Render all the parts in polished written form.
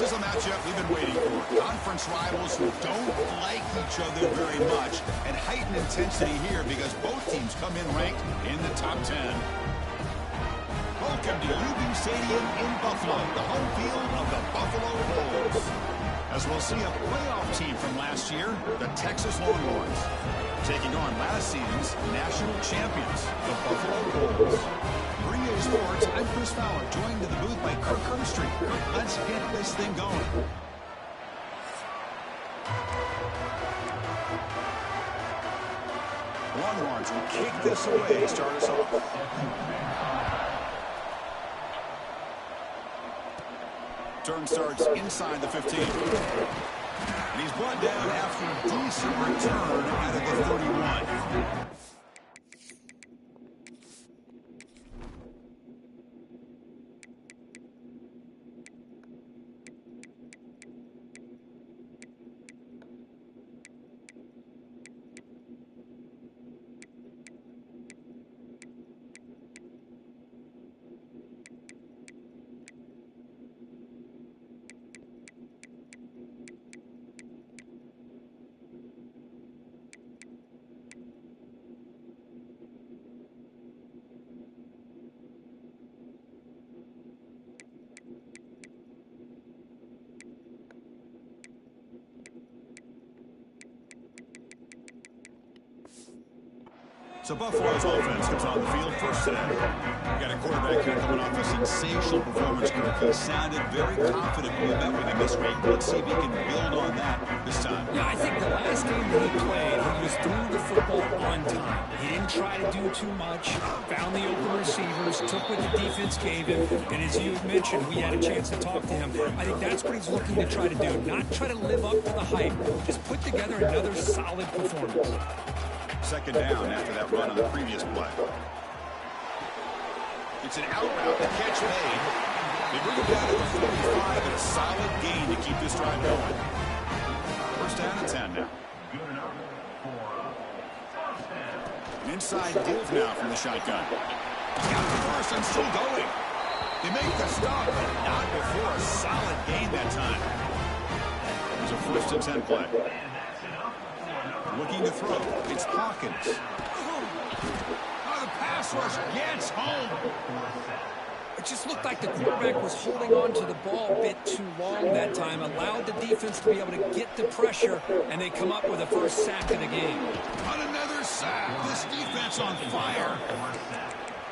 This is a matchup we've been waiting for. Conference rivals who don't like each other very much, and heightened intensity here because both teams come in ranked in the top 10. Welcome to UB Stadium in Buffalo, the home field of the Buffalo Bulls. As we'll see a playoff team from last year, the Texas Longhorns, taking on last season's national champions, the Buffalo Bulls. Brio Sports, I'm Chris Fowler, joined to the booth by Kirk Herbstreit. Kirk, let's get this thing going. Longhorns will kick this away, start us off. Turn starts inside the 15. And he's brought down after a decent return out of the 31. So Buffalo's offense comes on the field first today. We got a quarterback here coming off a sensational performance. He sounded very confident when we met with him this week. Let's see if he can build on that this time. Yeah, I think the last game that he played, he was throwing the football on time. He didn't try to do too much, found the open receivers, took what the defense gave him, and as you mentioned, we had a chance to talk to him. I think that's what he's looking to try to do, not try to live up to the hype, just put together another solid performance. Second down after that run on the previous play. It's an out route, the catch made. They bring it down to the 45 and a solid gain to keep this drive going. First down and 10 now. An inside div now from the shotgun. Got the first and still going. They make the stop, but not before a solid gain that time. There's a first and 10 play. Looking to throw. It's Hawkins. Oh, the pass rush gets home. It just looked like the quarterback was holding on to the ball a bit too long that time, allowed the defense to be able to get the pressure, and they come up with the first sack of the game. On another sack, this defense on fire.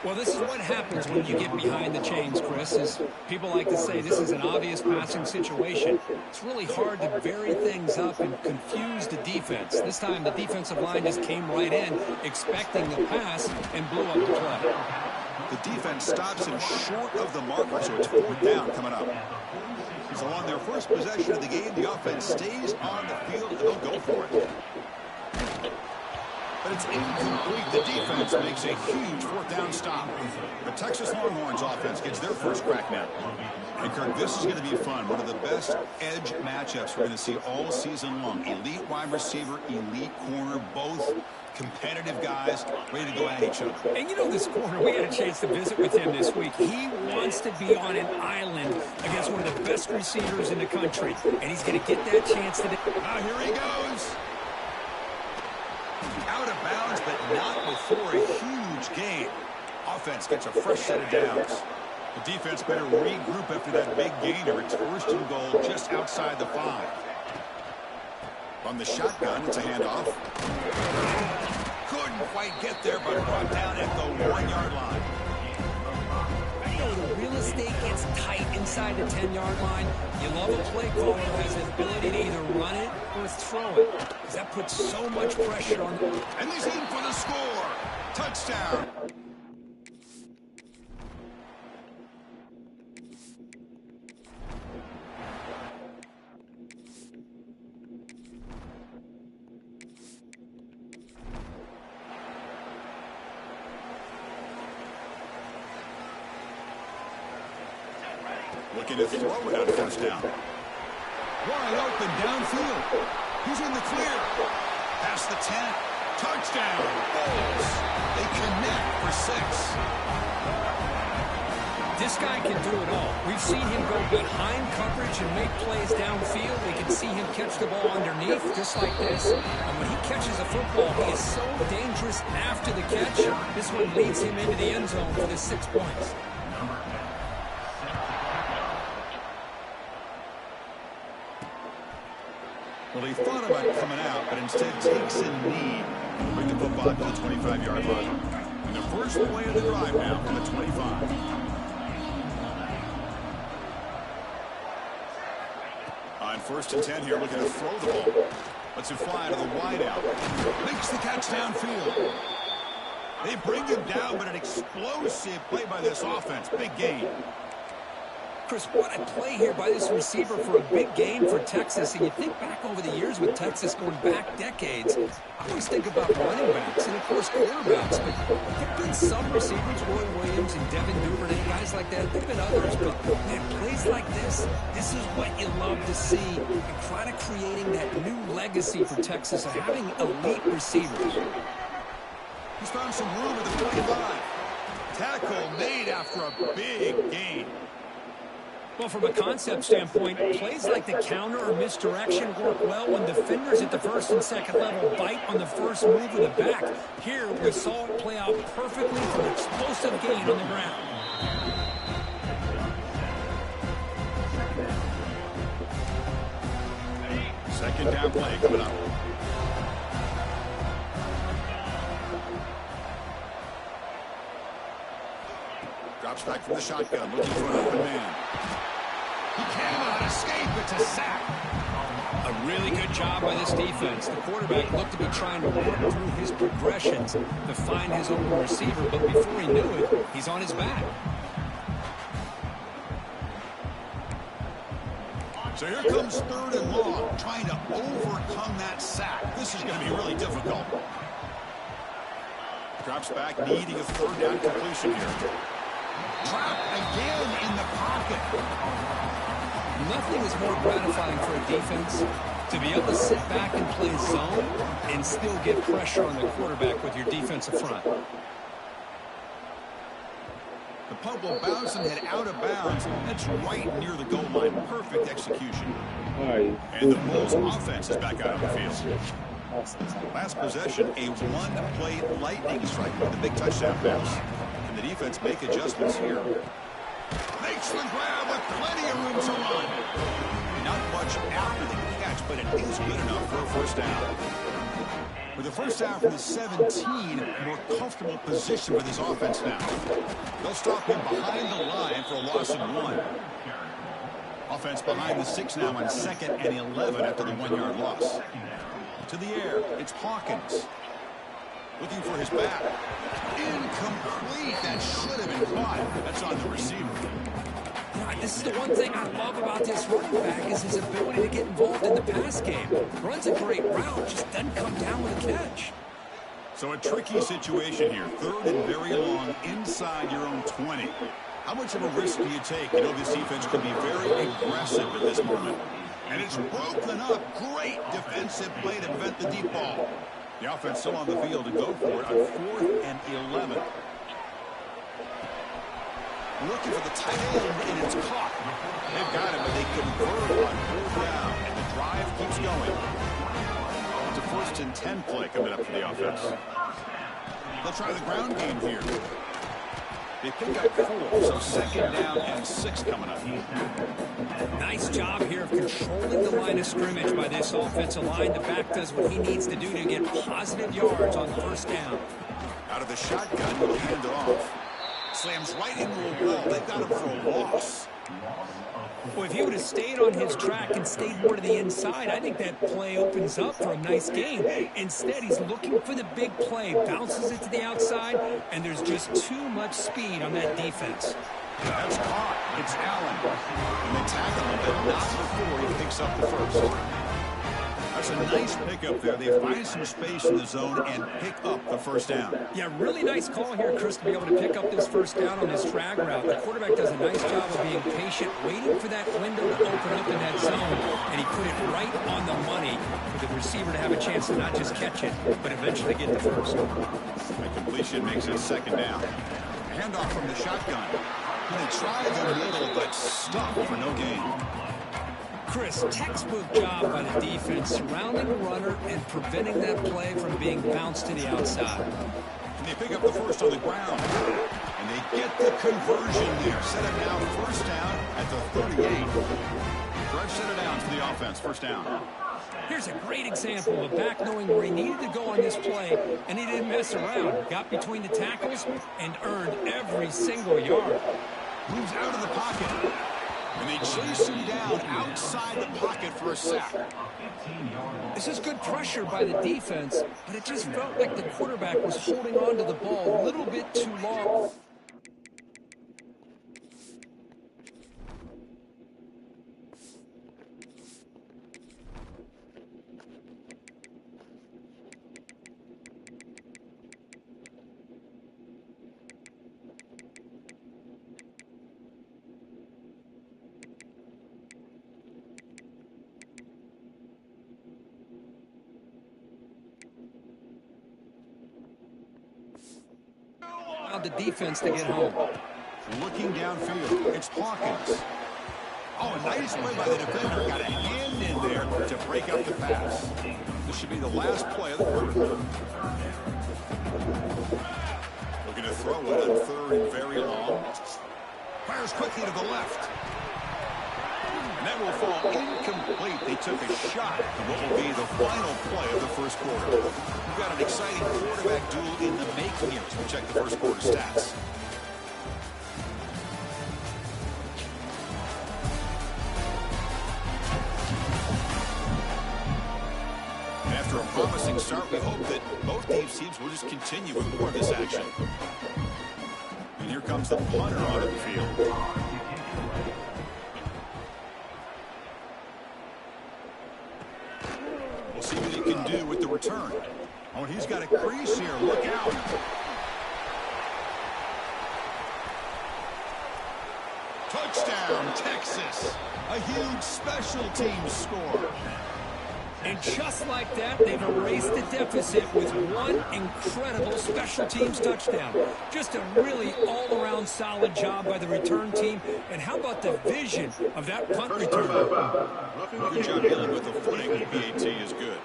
Well, this is what happens when you get behind the chains, Chris, is people like to say this is an obvious passing situation. It's really hard to vary things up and confuse the defense. This time, the defensive line just came right in, expecting the pass, and blew up the play. The defense stops him short of the marker, so it's fourth down coming up. So on their first possession of the game, the offense stays on the field, and they'll go for it. But it's incomplete. The defense makes a huge fourth down stop. The Texas Longhorns offense gets their first crack now. And Kirk, this is going to be fun. One of the best edge matchups we're going to see all season long. Elite wide receiver, elite corner, both competitive guys ready to go at each other. And you know this corner, we had a chance to visit with him this week. He wants to be on an island against one of the best receivers in the country. And he's going to get that chance today. Now here he goes. Out of bounds, but not before a huge gain. Offense gets a fresh set of downs. The defense better regroup after that big gainer. It's first and goal just outside the 5. On the shotgun, it's a handoff. Couldn't quite get there, but brought down at the 1-yard line. You know, the real estate gets tight inside the 10-yard line. You love a play caller who has the ability to either run it or throw it, because that puts so much pressure on them. And he's in for the score. Touchdown. Looking to throw it on first down. Wide open downfield. He's in the clear. Past the 10. Touchdown. Bulls. They connect for 6. This guy can do it all. We've seen him go behind coverage and make plays downfield. We can see him catch the ball underneath, just like this. And when he catches a football, he is so dangerous after the catch. This one leads him into the end zone for the 6 points. Well, he thought about coming out, but instead takes a knee. Bring the football to the 25-yard line. And the first play of the drive now from the 25. On 1st and 10 here, looking to throw the ball. Lets it fly to the wideout. Makes the catch downfield. They bring him down, but an explosive play by this offense. Big gain. Chris, what a play here by this receiver for a big gain for Texas. And you think back over the years with Texas going back decades, I always think about running backs and, of course, quarterbacks. But there have been some receivers, Roy Williams and Devin Duvernay, guys like that. There have been others. But, man, plays like this is what you love to see. And kind of creating that new legacy for Texas of having elite receivers. He's found some room at the 45. Tackle made after a big gain. Well, from a concept standpoint, plays like the counter or misdirection work well when defenders at the 1st and 2nd level bite on the first move of the back. Here, we saw it play out perfectly for an explosive gain on the ground. Second down play coming up. Drops back from the shotgun, looking for an open man. He cannot escape. It's a sack. A really good job by this defense. The quarterback looked to be trying to work through his progressions to find his open receiver, but before he knew it, he's on his back. So here comes 3rd and long, trying to overcome that sack. This is going to be really difficult. Drops back, needing a 3rd down completion here. Trapped again in the pocket. Nothing is more gratifying for a defense to be able to sit back and play zone and still get pressure on the quarterback with your defensive front. The punt will bounce and head out of bounds. That's right near the goal line. Perfect execution. And the Bulls offense is back out on the field. Last possession, a one-play lightning strike with a big touchdown pass. And the defense make adjustments here. Makes the grab with plenty of room to run. Not much after the catch, but it is good enough for a 1st down. With the 1st down from the 17, more comfortable position for this offense now. They'll stop him behind the line for a loss of 1. Offense behind the 6 now on 2nd and 11 after the 1-yard loss. To the air, it's Hawkins. Looking for his back. Incomplete. That should have been caught. That's on the receiver. This is the one thing I love about this running back is his ability to get involved in the pass game. Runs a great route, just doesn't come down with a catch. So a tricky situation here. 3rd and very long inside your own 20. How much of a risk do you take? You know this defense could be very aggressive at this moment. And it's broken up. Great defensive play to prevent the deep ball. The offense still on the field to go for it on 4th and 11. Looking for the tight end, and it's caught. They've got him, but they convert on 4th down, and the drive keeps going. It's a 1st and 10 play coming up for the offense. They'll try the ground game here. They pick up 4, so 2nd down and 6 coming up. Nice job here of controlling the line of scrimmage by this offensive line. The back does what he needs to do to get positive yards on 1st down. Out of the shotgun, he'll hand it off. Slams right into a wall. They've got him for a loss. Well, if he would have stayed on his track and stayed more to the inside, I think that play opens up for a nice gain. Instead, he's looking for the big play, bounces it to the outside, and there's just too much speed on that defense. That's caught. It's Allen. And they tackle him, but not before he picks up the 1st. That's a nice pickup there. They find some space in the zone and pick up the 1st down. Yeah, really nice call here, Chris, to be able to pick up this 1st down on this drag route. The quarterback does a nice job of being patient, waiting for that window to open up in that zone, and he put it right on the money for the receiver to have a chance to not just catch it, but eventually get the 1st. The completion makes it 2nd down. Handoff from the shotgun. Going to try the middle, but stuck for no gain. Chris, textbook job by the defense surrounding the runner and preventing that play from being bounced to the outside. And they pick up the first on the ground. And they get the conversion there. Set it now first down at the 38. Fresh set it down for the offense. First down. Here's a great example of a back knowing where he needed to go on this play, and he didn't mess around. Got between the tackles and earned every single yard. Moves out of the pocket. And they chase him down outside the pocket for a sack. This is good pressure by the defense, but it just felt like the quarterback was holding on to the ball a little bit too long. The defense to get home. Looking downfield, it's Hawkins. Oh, a nice play by the defender. Got a hand in there to break up the pass. This should be the last play of the quarter. Looking to throw it on third and very long. Fires quickly to the left. And that will fall incomplete. They took a shot at what will be the final play of the first quarter. We've got an exciting quarterback duel in the making here as we check the first quarter stats. And after a promising start, we hope that both these teams will just continue with more of this action. And here comes the punter onto the field. See what he can do with the return. Oh, he's got a crease here. Look out. Touchdown, Texas. A huge special teams score. And just like that, they've erased the deficit with one incredible special teams touchdown. Just a really all-around solid job by the return team. And how about the vision of that punt return? Good job dealing with the footing. The PAT is good.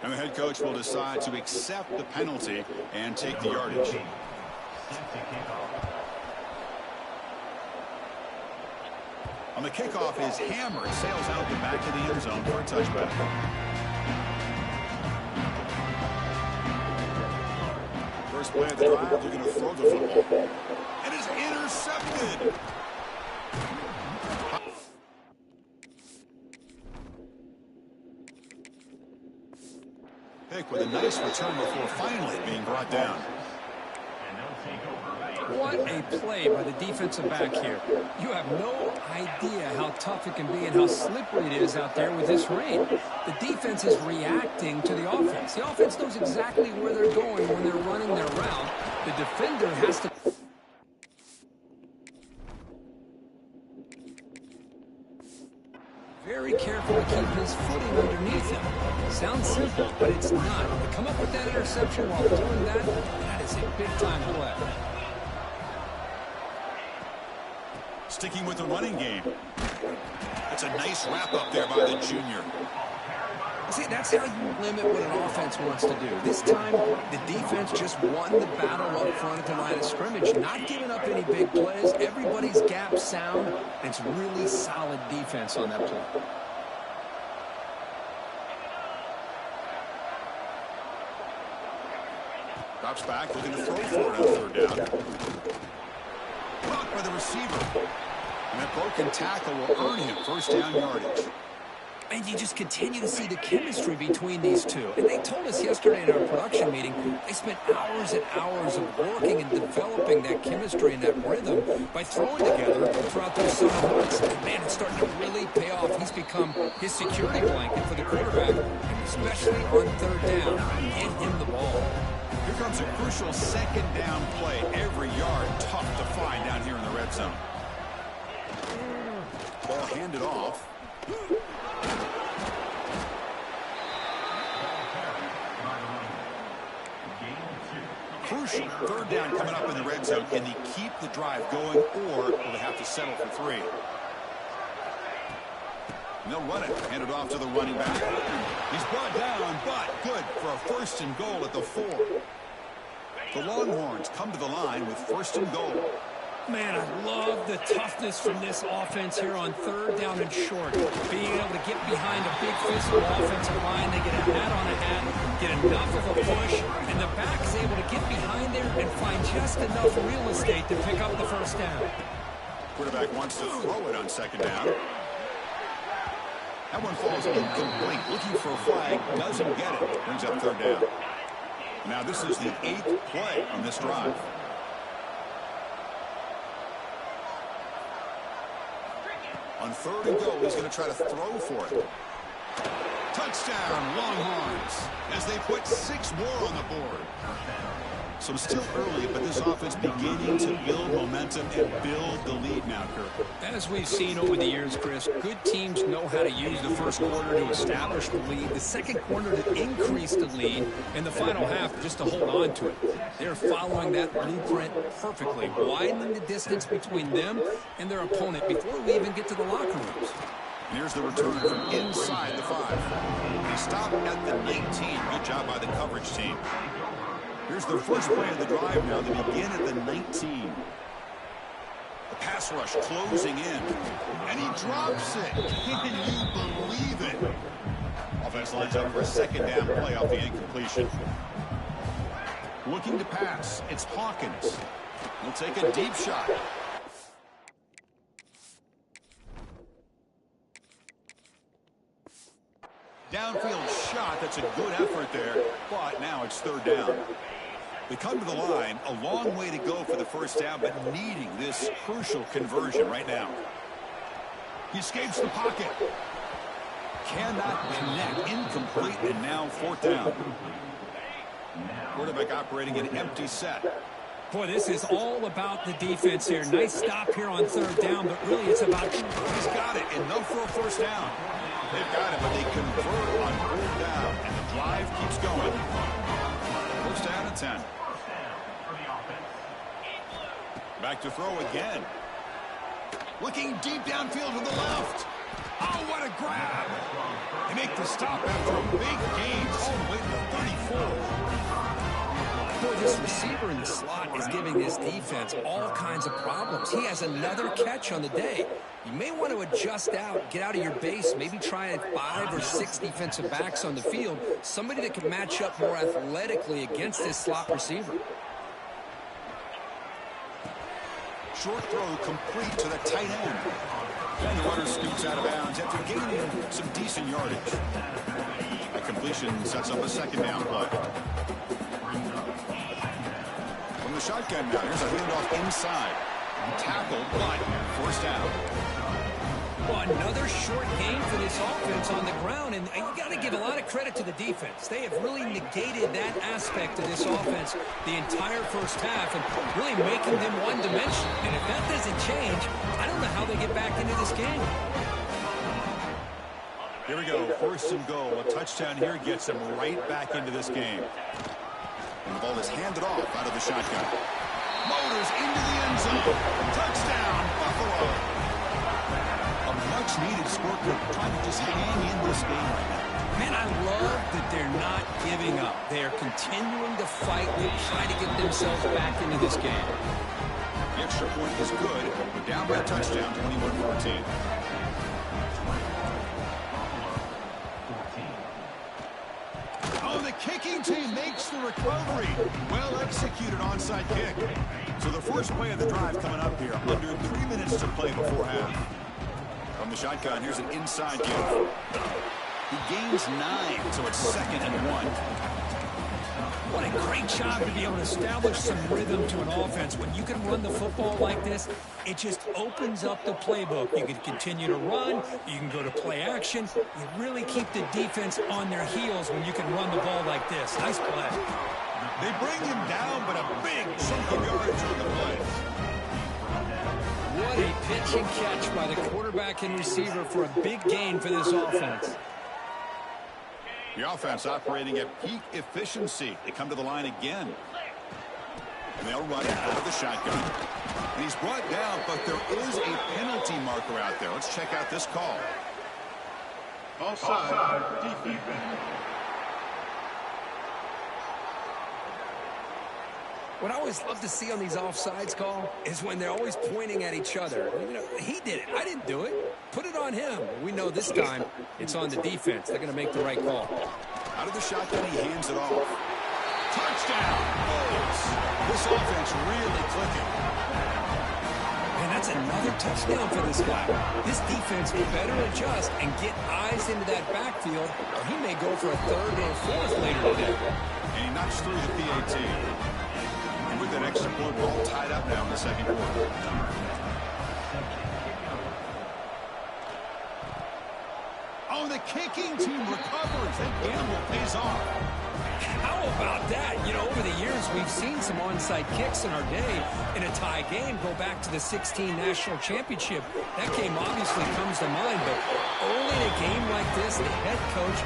And the head coach will decide to accept the penalty and take the yardage. On the kickoff, his hammer sails out the back of the end zone for a touchback. First play of the drive, they're going to throw the football. It is intercepted. Pick with a nice return before finally being brought down. What a play by the defensive back here. You have no idea how tough it can be and how slippery it is out there with this rain. The defense is reacting to the offense. The offense knows exactly where they're going when they're running their route. The defender has to... very careful to keep his footing underneath him. Sounds simple, but it's not. To come up with that interception while doing that, that is a big-time play. Sticking with the running game. That's a nice wrap-up there by the junior. See, that's how you limit what an offense wants to do. This time, the defense just won the battle up front at the line of scrimmage, not giving up any big plays. Everybody's gap sound, and it's really solid defense on that play. Drops back, looking to throw for it on third down. Blocked by the receiver. And that broken tackle will earn him first down yardage. And you just continue to see the chemistry between these two. And they told us yesterday in our production meeting, they spent hours and hours of working and developing that chemistry and that rhythm by throwing together throughout those summer months. And man, it's starting to really pay off. He's become his security blanket for the quarterback, especially on third down. Get him the ball. Here comes a crucial second down play. Every yard tough to find down here in the red zone. Ball handed off. Crucial. Third down coming up in the red zone. Can they keep the drive going, or will they have to settle for 3? And they'll run it. Hand it off to the running back. He's brought down, but good for a 1st and goal at the 4. The Longhorns come to the line with 1st and goal. Man, I love the toughness from this offense here on 3rd down and short. Being able to get behind a big physical offensive line, they get a hat on a hat, get enough of a push, and the back is able to get behind there and find just enough real estate to pick up the 1st down. Quarterback wants to throw it on 2nd down. That one falls incomplete. Looking for a flag, doesn't get it. Brings up 3rd down. Now this is the 8th play on this drive. On 3rd and goal, he's going to try to throw for it. Touchdown, Longhorns, as they put 6 more on the board. So still early, but this offense beginning to build momentum and build the lead now, Kirk. As we've seen over the years, Chris, good teams know how to use the 1st quarter to establish the lead, the 2nd quarter to increase the lead, and the final half just to hold on to it. They're following that blueprint perfectly, widening the distance between them and their opponent before we even get to the locker rooms. And here's the return from inside the 5. They stop at the 19. Good job by the coverage team. Here's the first play of the drive now. They begin at the 19. The pass rush closing in. And he drops it. Can you believe it? Offense lines up for a 2nd down play off the incompletion. Looking to pass. It's Hawkins. He'll take a deep shot. Downfield shot. That's a good effort there. But now it's 3rd down. They come to the line, a long way to go for the 1st down, but needing this crucial conversion right now. He escapes the pocket. Cannot connect. Incomplete, and now 4th down. Quarterback operating an empty set. Boy, this is all about the defense here. Nice stop here on 3rd down, but really it's about... He's got it, enough for a 1st down. They've got it, but they convert on 4th down, and the drive keeps going. 1st down and 10. Back to throw again. Looking deep downfield to the left. Oh, what a grab. They make the stop after a big gain all the way to the 34. Boy, this receiver in the slot is giving this defense all kinds of problems. He has another catch on the day. You may want to adjust out, get out of your base, maybe try 5 or 6 defensive backs on the field, somebody that can match up more athletically against this slot receiver. Short throw complete to the tight end. And the runner scoots out of bounds after gaining some decent yardage. The completion sets up a 2nd down play. From the shotgun now, here's a handoff inside. Tackled, but 1st down. Well, another short game for this offense on the ground, and you got to give a lot of credit to the defense. They have really negated that aspect of this offense the entire 1st half and really making them one-dimensional. And if that doesn't change, I don't know how they get back into this game. Here we go, 1st and goal. A touchdown here gets them right back into this game. And the ball is handed off out of the shotgun. Motors into the end zone. Touchdown, Buffalo. A much-needed score, trying to just hang in this game right now. Man, I love that they're not giving up. They are continuing to fight and try to get themselves back into this game. The extra point is good. We're down by a touchdown, 21-14. Oh, the kicking team makes the recovery. Well executed onside kick. So the first play of the drive coming up here. Under 3 minutes to play before half. From the shotgun, here's an inside give. He gains 9, so it's 2nd and 1. What a great job to be able to establish some rhythm to an offense. When you can run the football like this, it just opens up the playbook. You can continue to run. You can go to play action. You really keep the defense on their heels when you can run the ball like this. Nice play. They bring him down, but a big chunk of yards on the play. What a pitch and catch by the quarterback and receiver for a big gain for this offense. The offense operating at peak efficiency. They come to the line again. And they'll run it out of the shotgun. And he's brought down, but there is a penalty marker out there. Let's check out this call. Offside, defense. What I always love to see on these offsides call is when they're always pointing at each other. You know, he did it. I didn't do it. Put it on him. We know this time it's on the defense. They're going to make the right call. Out of the shotgun, he hands it off. Touchdown! This offense really clicking. And that's another touchdown for this guy. This defense will better adjust and get eyes into that backfield, or he may go for a third or a fourth later today. And he knocks through the PAT. And with that extra point ball tied up now in the second quarter. Oh, the kicking team recovers. That gamble pays off. How about that? You know, over the years, we've seen some onside kicks in our day in a tie game go back to the 16 National Championship. That game obviously comes to mind, but early in a game like this, the head coach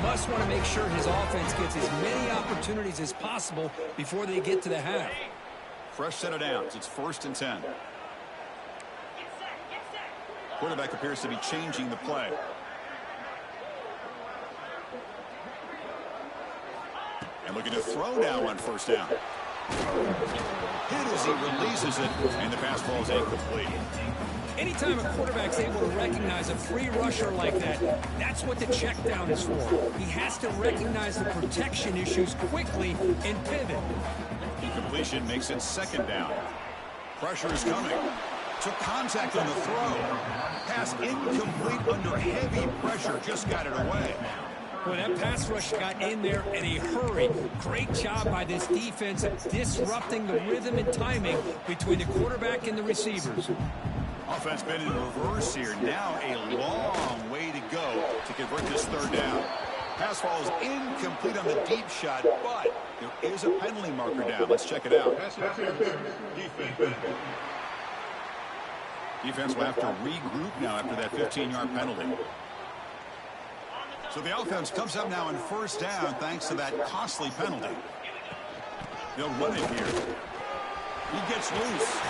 must want to make sure his offense gets as many opportunities as possible before they get to the half. Fresh set of downs. It's 1st and 10. Quarterback appears to be changing the play. And looking to throw now on 1st down. Hit as he releases it, and the pass ball is incomplete. Anytime a quarterback's able to recognize a free rusher like that, that's what the check down is for. He has to recognize the protection issues quickly and pivot. Incompletion makes it 2nd down. Pressure is coming. Took contact on the throw. Pass incomplete under heavy pressure. Just got it away. Well, that pass rush got in there in a hurry. Great job by this defense of disrupting the rhythm and timing between the quarterback and the receivers. Offense been in reverse here. Now a long way to go to convert this 3rd down. Pass falls incomplete on the deep shot, but there is a penalty marker down. Let's check it out. Defense will have to regroup now after that 15-yard penalty. So the offense comes up now in 1st down thanks to that costly penalty. They'll run it here. He gets loose.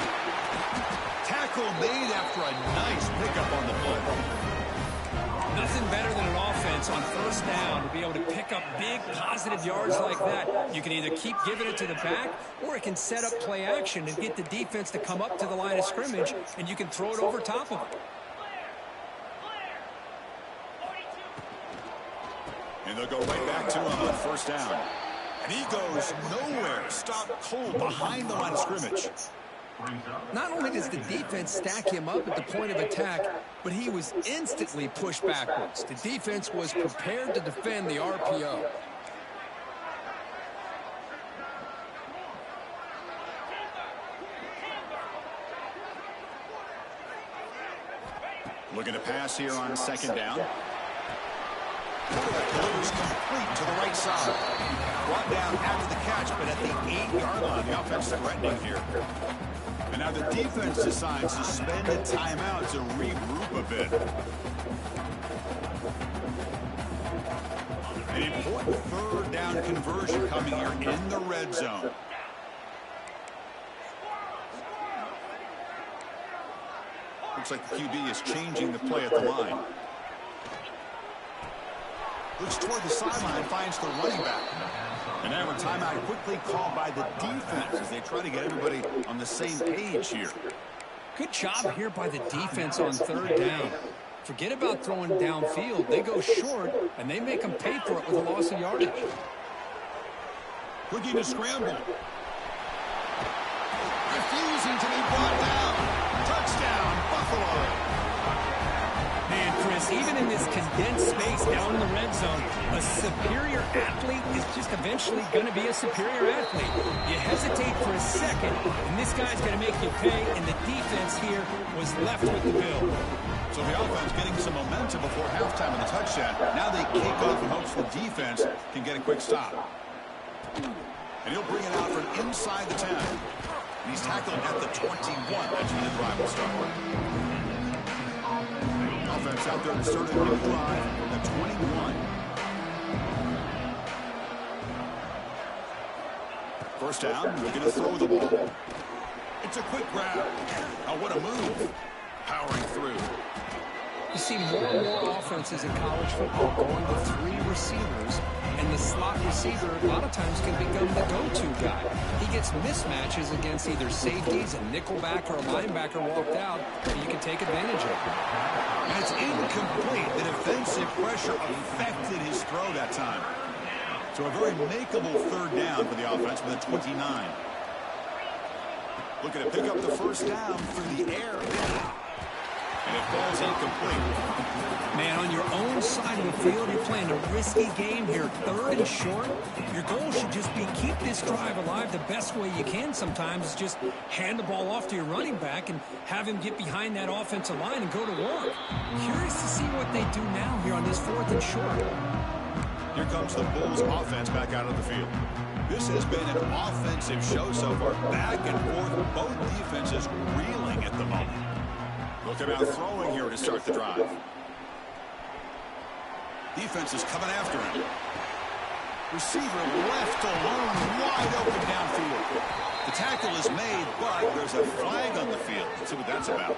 Tackle made after a nice pickup on the play. Nothing better than an offense on 1st down to be able to pick up big positive yards like that. You can either keep giving it to the back, or it can set up play action and get the defense to come up to the line of scrimmage, and you can throw it over top of it. And they'll go right back to him on 1st down. And he goes nowhere. Stopped cold behind the line of scrimmage. Not only does the defense stack him up at the point of attack, but he was instantly pushed backwards. The defense was prepared to defend the RPO. Looking to pass here on 2nd down. Delivers complete to the right side. Brought down after the catch, but at the 8-yard line, the offense is threatening here. And now the defense decides to spend a timeout to regroup a bit. An important 3rd down conversion coming here in the red zone. Looks like the QB is changing the play at the line. Looks toward the sideline, finds the running back. And now a timeout quickly called by the defense as they try to get everybody on the same page here. Good job here by the defense on 3rd down. Forget about throwing downfield. They go short, and they make them pay for it with a loss of yardage. Looking to scramble. Refusing to be brought down. Touchdown, Buffalo. Man, Chris, even in this condensed space down in the red zone, a superior athlete is just eventually going to be a superior athlete. You hesitate for a second, and this guy's going to make you pay, and the defense here was left with the bill. So the offense getting some momentum before halftime in the touchdown. Now they kick off in hopes the defense can get a quick stop. And he'll bring it out from inside the 10. And he's tackled at the 21. That's when the drive will start. Offense out there to start a new drive at 21. First down, we're going to throw the ball. It's a quick grab. Oh, what a move. Powering through. You see more and more offenses in college football going to 3 receivers, and the slot receiver a lot of times can become the go-to guy. He gets mismatches against either safeties, a nickelback, or a linebacker walked out, and you can take advantage of it. And it's incomplete. The defensive pressure affected his throw that time. So a very makeable third down for the offense with a 29. Looking to pick up the first down through the air. And it falls incomplete. Man, on your own side of the field, you're playing a risky game here, 3rd and short. Your goal should just be keep this drive alive the best way you can sometimes is just hand the ball off to your running back and have him get behind that offensive line and go to work. Curious to see what they do now here on this 4th and short. Here comes the Bulls offense back out of the field. This has been an offensive show so far. Back and forth, both defenses reeling at the moment. Look about throwing here to start the drive. Defense is coming after him. Receiver left alone, wide open downfield. The tackle is made, but there's a flag on the field. Let's see what that's about.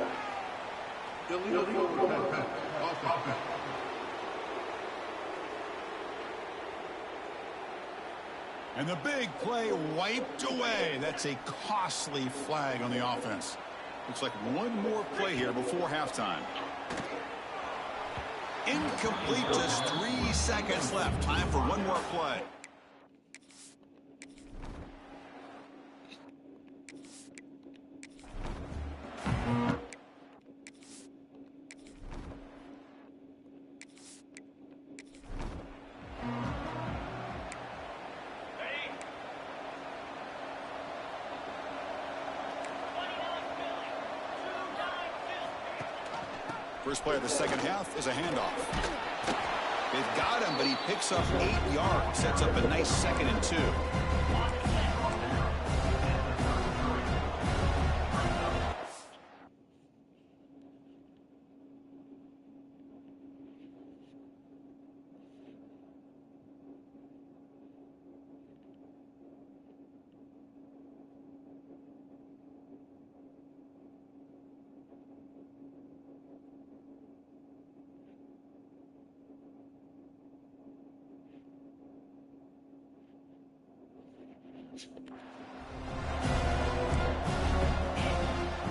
And the big play wiped away. That's a costly flag on the offense. Looks like one more play here before halftime. Incomplete, just 3 seconds left. Time for one more play. First play of the second half is a handoff. They've got him, but he picks up 8 yards. Sets up a nice 2nd and 2.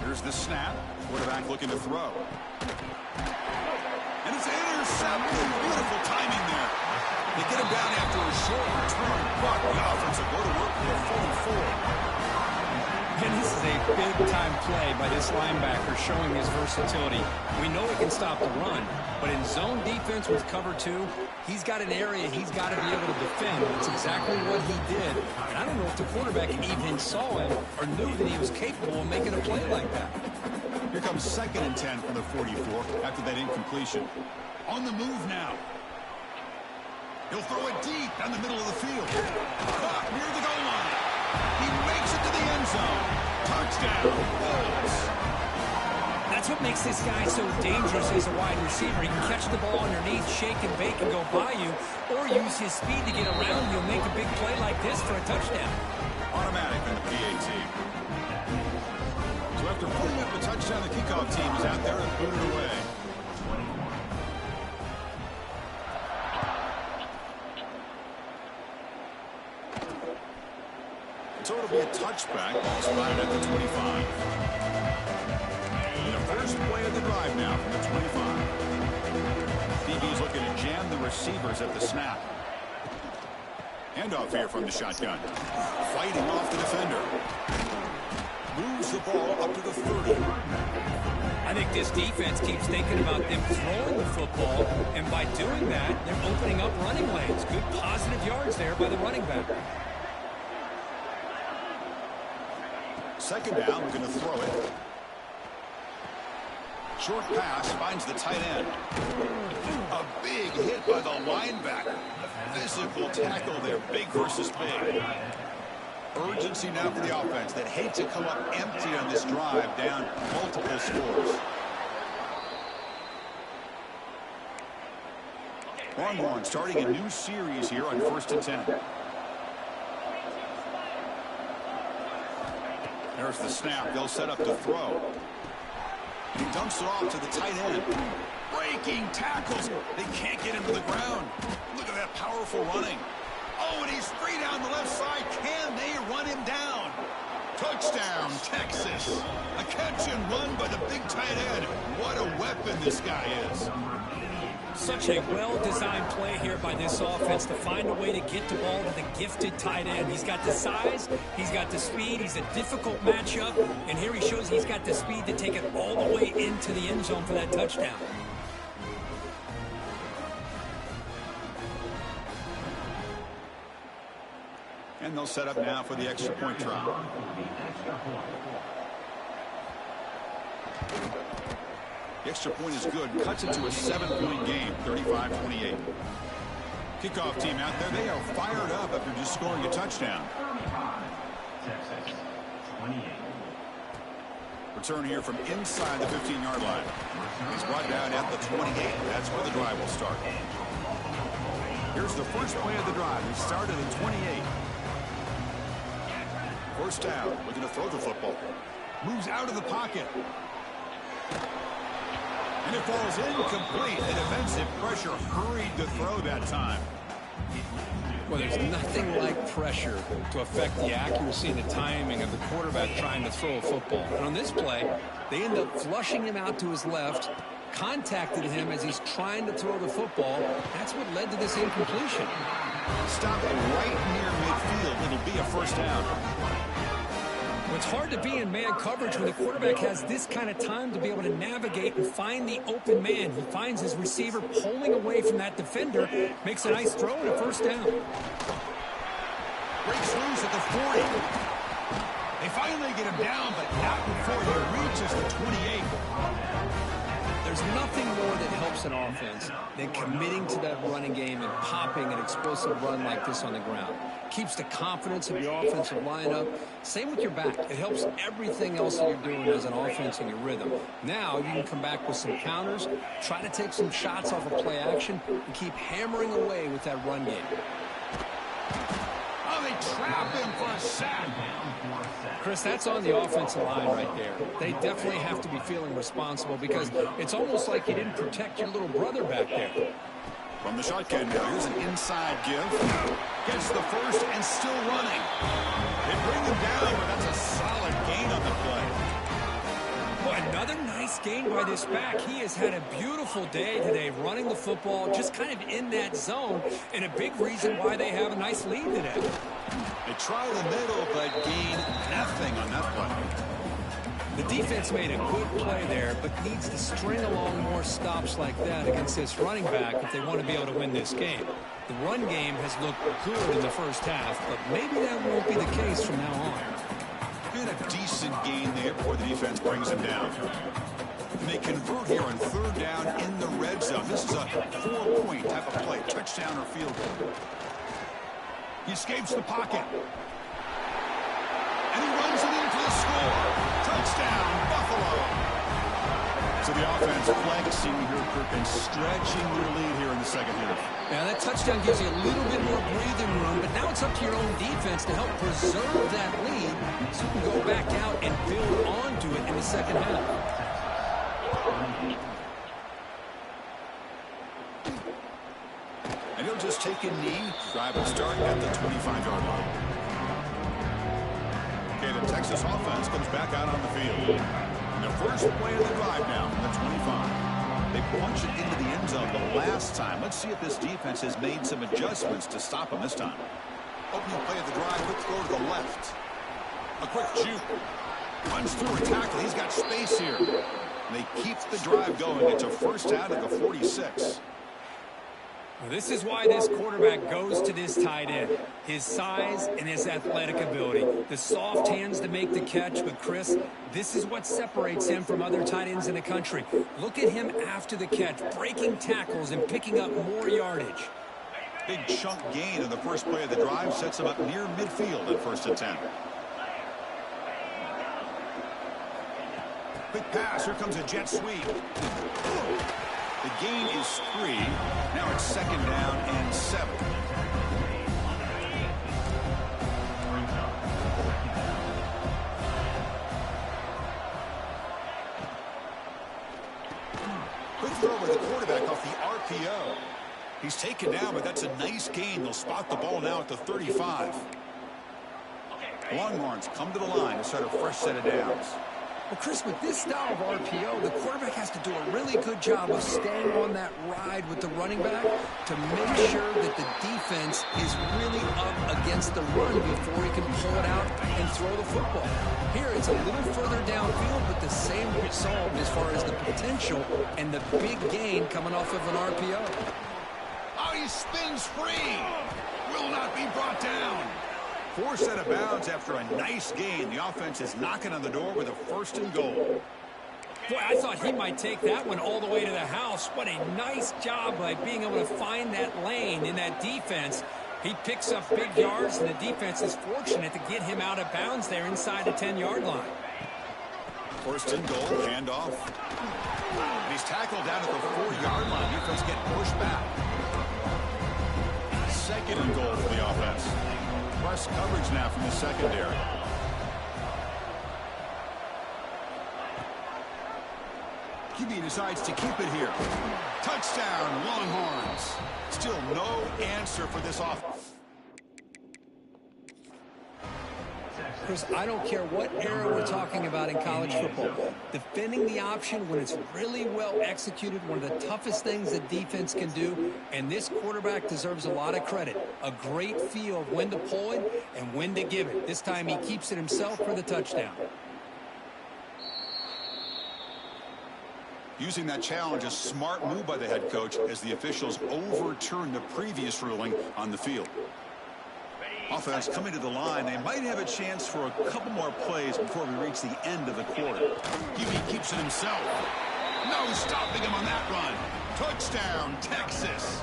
Here's the snap. Quarterback looking to throw. And it's intercepted. Beautiful timing there. They get him down after a short return, but the offense will go to work for a 44. And this is a big-time play by this linebacker showing his versatility. We know he can stop the run, but in zone defense with cover 2, he's got an area he's got to be able to defend. That's exactly what he did. And I don't know if the quarterback even saw him or knew that he was capable of making a play like that. Here comes 2nd and 10 from the 44 after that incompletion. On the move now. He'll throw it deep down the middle of the field. Caught near the goal line. He makes it to the end zone. Touchdown, Bulls. That's what makes this guy so dangerous as a wide receiver. He can catch the ball underneath, shake and bake, and go by you, or use his speed to get around you and make a big play like this for a touchdown. Automatic in the PAT. So after putting up the touchdown, the kickoff team is out there and booted away. So it'll be a touchback, ball spotted at the 25. And the first play of the drive now from the 25. DB's looking to jam the receivers at the snap. Handoff here from the shotgun. Fighting off the defender. Moves the ball up to the 30. I think this defense keeps thinking about them throwing the football, and by doing that, they're opening up running lanes. Good positive yards there by the running back. Second down, we're going to throw it. Short pass finds the tight end. A big hit by the linebacker. Physical tackle there, big versus big. Urgency now for the offense that hate to come up empty on this drive, down multiple scores. Longhorns starting a new series here on 1st and 10. There's the snap. They'll set up to throw. And he dumps it off to the tight end. Breaking tackles. They can't get him to the ground. Look at that powerful running. Oh, and he's free down the left side. Can they run him down? Touchdown, Texas. A catch and run by the big tight end. What a weapon this guy is. Such a well-designed play here by this offense to find a way to get the ball to the gifted tight end. He's got the size, he's got the speed, he's a difficult matchup, and here he shows he's got the speed to take it all the way into the end zone for that touchdown. And they'll set up now for the extra point try. The extra point is good. Cuts it to a 7-point game, 35-28. Kickoff team out there, they are fired up after just scoring a touchdown. Return here from inside the 15-yard line. He's brought down at the 28. That's where the drive will start. Here's the first play of the drive. He started at 28. First down. Looking to throw the football. Moves out of the pocket. And it falls incomplete. The defensive pressure hurried to throw that time. Well, there's nothing like pressure to affect the accuracy and the timing of the quarterback trying to throw a football. And on this play, they end up flushing him out to his left, contacted him as he's trying to throw the football. That's what led to this incompletion. Stop it right near midfield. It'll be a first down. Well, it's hard to be in man coverage when the quarterback has this kind of time to be able to navigate and find the open man. He finds his receiver pulling away from that defender, makes a nice throw and a first down. Breaks loose at the 40. They finally get him down, but not before he reaches the 28. There's nothing more that helps an offense than committing to that running game and popping an explosive run like this on the ground. Keeps the confidence of your offensive line up. Same with your back. It helps everything else that you're doing as an offense and your rhythm. Now you can come back with some counters, try to take some shots off of play action, and keep hammering away with that run game. Oh, they trap him for a sack. Chris, that's on the offensive line right there. They definitely have to be feeling responsible because it's almost like you didn't protect your little brother back there. From the shotgun now, here's an inside give. Gets the first and still running. They bring him down, but that's a solid gain on the play. Well, another nice gain by this back. He has had a beautiful day today running the football, just kind of in that zone, and a big reason why they have a nice lead today. They try the middle, but gain nothing on that play. The defense made a good play there, but needs to string along more stops like that against this running back if they want to be able to win this game. The run game has looked good in the first half, but maybe that won't be the case from now on. And a decent gain there before the defense brings him down. And they convert here on third down in the red zone. This is a 4-point type of play, touchdown or field goal. He escapes the pocket. And he runs it in for the score. Touchdown, Buffalo. So the offense flexing here, Kirk, and stretching their lead here in the second half. Now that touchdown gives you a little bit more breathing room, but now it's up to your own defense to help preserve that lead so you can go back out and build onto it in the second half. And he'll just take a knee, drive and start at the 25-yard line. Okay, the Texas offense comes back out on the field. And the first play of the drive now from the 25. They punch it into the end zone the last time. Let's see if this defense has made some adjustments to stop him this time. Opening play of the drive, quick throw to the left. A quick juke. Runs through a tackle. He's got space here. And they keep the drive going. It's a first down at the 46. Well, this is why this quarterback goes to this tight end. His size and his athletic ability. The soft hands to make the catch, but Chris, this is what separates him from other tight ends in the country. Look at him after the catch, breaking tackles and picking up more yardage. Big chunk gain in the first play of the drive sets him up near midfield at first and 10. Quick pass, here comes a jet sweep. The gain is 3. Now it's second down and 7. the quarterback off the RPO. He's taken down, but that's a nice gain. They'll spot the ball now at the 35. Longhorns come to the line to start a fresh set of downs. Well, Chris, with this style of RPO, the quarterback has to do a really good job of staying on that ride with the running back to make sure that the defense is really up against the run before he can pull it out and throw the football. Here, it's a little further downfield, but the same result as far as the potential and the big gain coming off of an RPO. Oh, he spins free. Will not be brought down. Forced out of bounds after a nice gain. The offense is knocking on the door with a 1st and goal. Boy, I thought he might take that one all the way to the house. What a nice job by being able to find that lane in that defense. He picks up big yards, and the defense is fortunate to get him out of bounds there inside the 10-yard line. 1st and goal, handoff. And he's tackled down at the 4-yard line. Defense getting pushed back. 2nd and goal for the offense. Press coverage now from the secondary. QB decides to keep it here. Touchdown, Longhorns. Still no answer for this offense. Chris, I don't care what era we're talking about in college football. Defending the option when it's really well executed, one of the toughest things that defense can do, and this quarterback deserves a lot of credit. A great feel of when to pull it and when to give it. This time he keeps it himself for the touchdown. Using that challenge, a smart move by the head coach as the officials overturn the previous ruling on the field. Offense coming to the line. They might have a chance for a couple more plays before we reach the end of the quarter. QB keeps it himself. No stopping him on that run. Touchdown, Texas.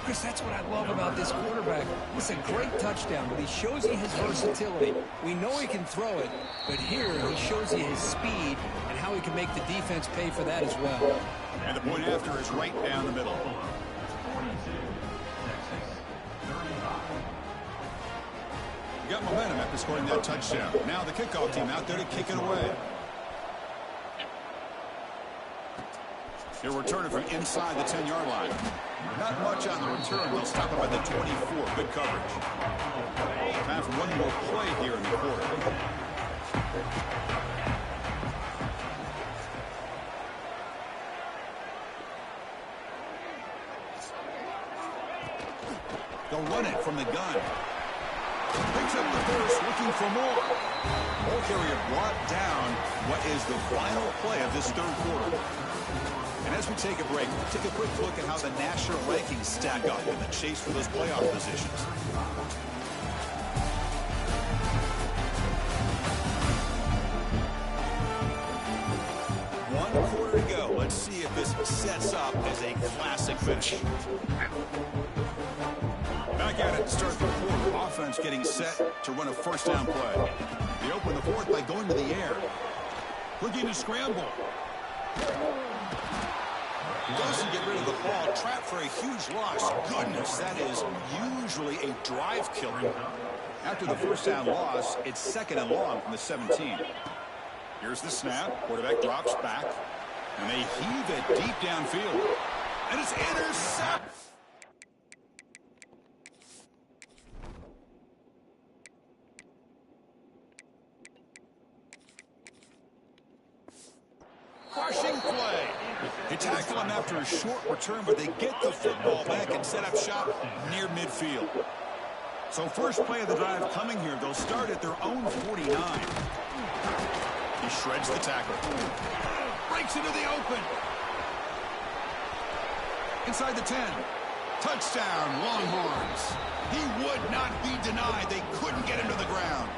Chris, that's what I love about this quarterback. It's a great touchdown, but he shows you his versatility. We know he can throw it, but here he shows you his speed and how he can make the defense pay for that as well. And the point after is right down the middle. Got momentum after scoring that touchdown. Now the kickoff team out there to kick it away. He'll return it from inside the 10-yard line. Not much on the return. They'll stop it by the 24. Good coverage. Time for one more play here in the quarter. They'll run it from the gun. Picks up the first, looking for more. Ball carrier brought down what is the final play of this 3rd quarter. And as we take a break, we'll take a quick look at how the national rankings stack up in the chase for those playoff positions. One quarter to go. Let's see if this sets up as a classic finish. Back at it to start the quarter. Offense getting set to run a 1st down play. They open the 4th by going to the air. Looking to scramble. Doesn't get rid of the ball. Trapped for a huge loss. Goodness, that is usually a drive killer. After the 1st down loss, it's 2nd and long from the 17. Here's the snap. Quarterback drops back. And they heave it deep downfield. And it's intercepted. Crushing play. They tackle him after a short return, but they get the football back and set up shop near midfield. So first play of the drive coming here. They'll start at their own 49. He shreds the tackle. Breaks into the open. Inside the 10. Touchdown, Longhorns. He would not be denied. They couldn't get him to the ground.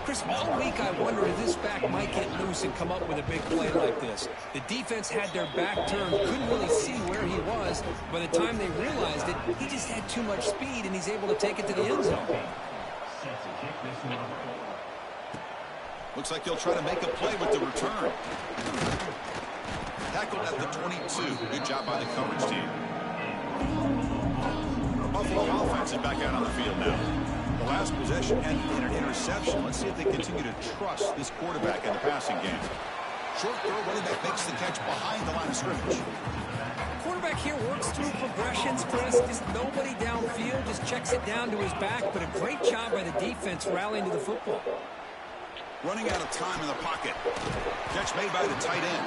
Chris, all week I wondered if this back might get loose and come up with a big play like this. The defense had their back turned, couldn't really see where he was. By the time they realized it, he just had too much speed, and he's able to take it to the end zone. Looks like he'll try to make a play with the return. Tackled at the 22. Good job by the coverage team. Buffalo offense is back out on the field now. The last possession ended in an interception. Let's see if they continue to trust this quarterback in the passing game. Short throw, running back makes the catch behind the line of scrimmage. Quarterback here works through progressions, Chris. Just nobody downfield, just checks it down to his back. But a great job by the defense rallying to the football. Running out of time in the pocket. Catch made by the tight end.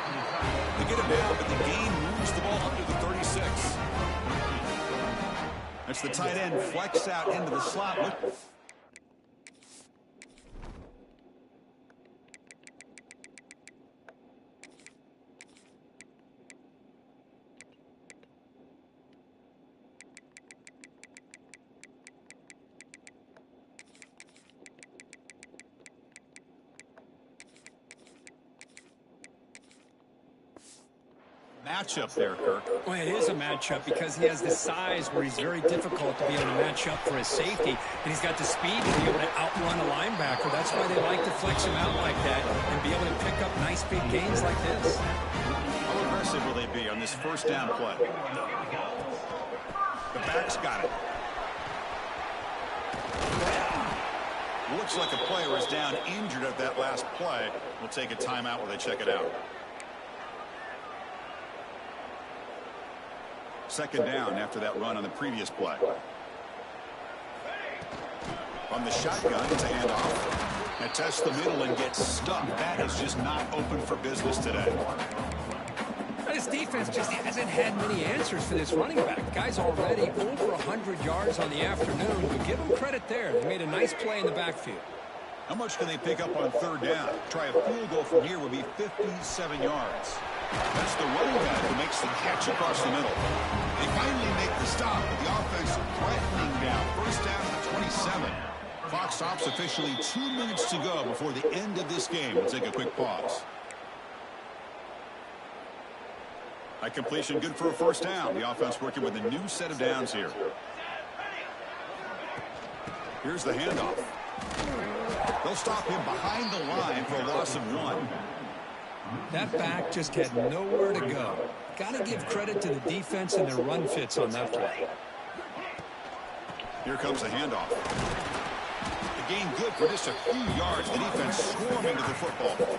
They get him down, but the gain moves the ball up to the 36. That's the tight end flex out into the slot. Matchup there, Kirk. Well, it is a matchup because he has the size where he's very difficult to be able to match up for his safety, and he's got the speed to be able to outrun a linebacker. That's why they like to flex him out like that and be able to pick up nice big gains like this. How aggressive will they be on this first down play? The back's got it. Looks like a player is down injured at that last play. We'll take a timeout while they check it out. Second down after that run on the previous play. From the shotgun to hand off. And tests the middle and gets stuck. That is just not open for business today. This defense just hasn't had many answers for this running back. The guy's already over 100 yards on the afternoon, but give him credit there. They made a nice play in the backfield. How much can they pick up on third down? Try a field goal from here would be 57 yards. That's the running back who makes the catch across the middle. They finally make the stop, but the offense threatening down. First down at the 27. Clock stops officially 2 minutes to go before the end of this game. We'll take a quick pause. That completion good for a first down. The offense working with a new set of downs here. Here's the handoff. They'll stop him behind the line for a loss of 1. That back just had nowhere to go. Got to give credit to the defense and their run fits on that play. Here comes the handoff. The gain good for just a few yards. The defense swarming to the football.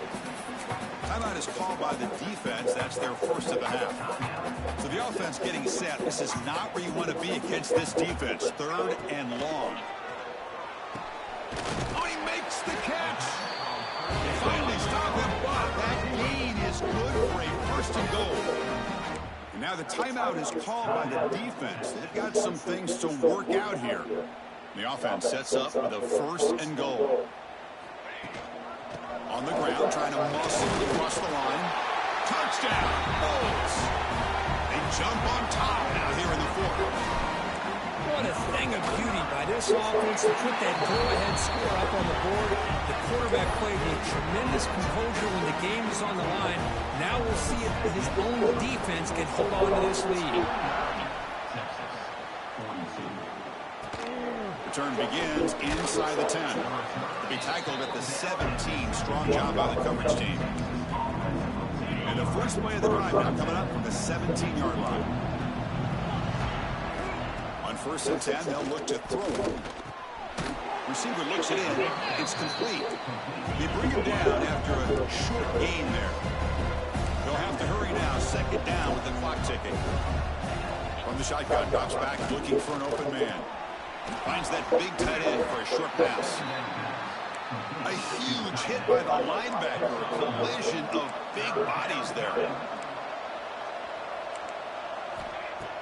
Timeout is called by the defense. That's their first of the half. So the offense getting set. This is not where you want to be against this defense. Third and long. Oh, he makes the catch. They finally stop him, but that gain is good for a first and goal. And now the timeout is called by the defense. They've got some things to work out here. The offense sets up with a first and goal. On the ground, trying to muscle it across the line. Touchdown! Bulls! They jump on top now here in the fourth. What a thing of beauty by this offense to put that go-ahead score up on the board. The quarterback played with tremendous composure when the game was on the line. Now we'll see if his own defense can hold on to this lead. Return begins inside the 10. To be tackled at the 17. Strong job by the coverage team. And the first play of the drive now coming up from the 17-yard line. On first and 10, they'll look to throw it. Receiver looks it in. It's complete. They bring him down after a short gain there. They'll have to hurry now. Second down with the clock ticking. From the shotgun, drops back looking for an open man. Finds that big tight end for a short pass. A huge hit by the linebacker. A collision of big bodies there.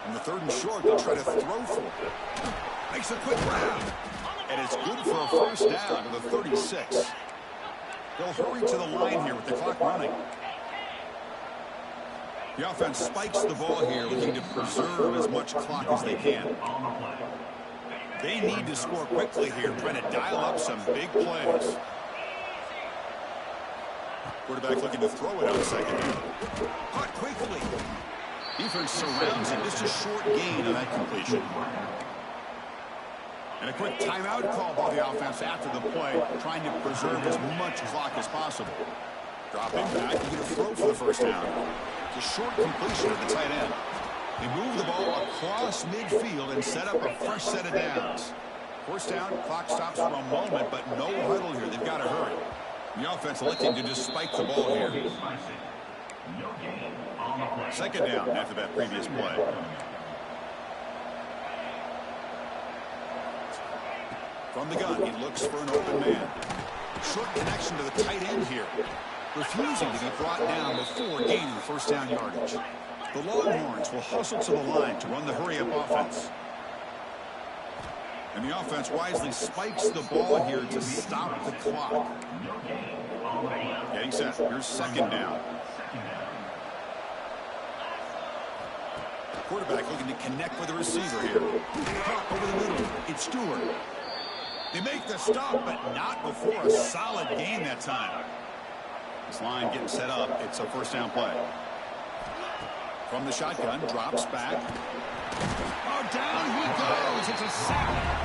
On the third and short, they'll try to throw for it. Makes a quick grab. And it's good for a first down to the 36. They'll hurry to the line here with the clock running. The offense spikes the ball here, looking to preserve as much clock as they can. They need to score quickly here, trying to dial up some big plays. Quarterback looking to throw it on second down. Caught quickly. Defense surrounds him. Just a short gain on that completion. And a quick timeout call by the offense after the play, trying to preserve as much clock as possible. Dropping back, you get a throw for the first down. It's a short completion at the tight end. They move the ball across midfield and set up a fresh set of downs. First down, clock stops for a moment, but no huddle here. They've got to hurry. The offense electing to just spike the ball here. Second down after that previous play. From the gun, he looks for an open man. Short connection to the tight end here. Refusing to be brought down before gaining first down yardage. The Longhorns will hustle to the line to run the hurry-up offense. And the offense wisely spikes the ball here to stop the clock. Getting set. Here's second down. Quarterback looking to connect with the receiver here. Caught over the middle. It's Stewart. They make the stop, but not before a solid gain that time. This line getting set up. It's a first down play. From the shotgun, drops back. Oh, down he goes. It's a sack.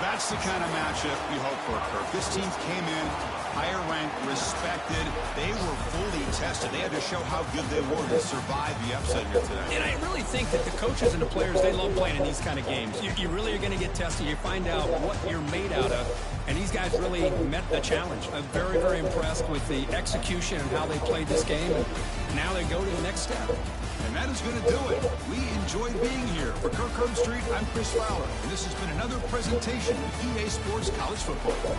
That's the kind of matchup you hope for, Kirk. This team came in higher ranked, respected. They were fully tested. They had to show how good they were to survive the upset here today. And I really think that the coaches and the players, they love playing in these kind of games. You really are going to get tested. You find out what you're made out of. And these guys really met the challenge. I'm very, very impressed with the execution and how they played this game. And now they go to the next step. And that is going to do it. We enjoyed being here. For Kirk Herbstreit, I'm Chris Fowler. And this has been another presentation of EA Sports College Football.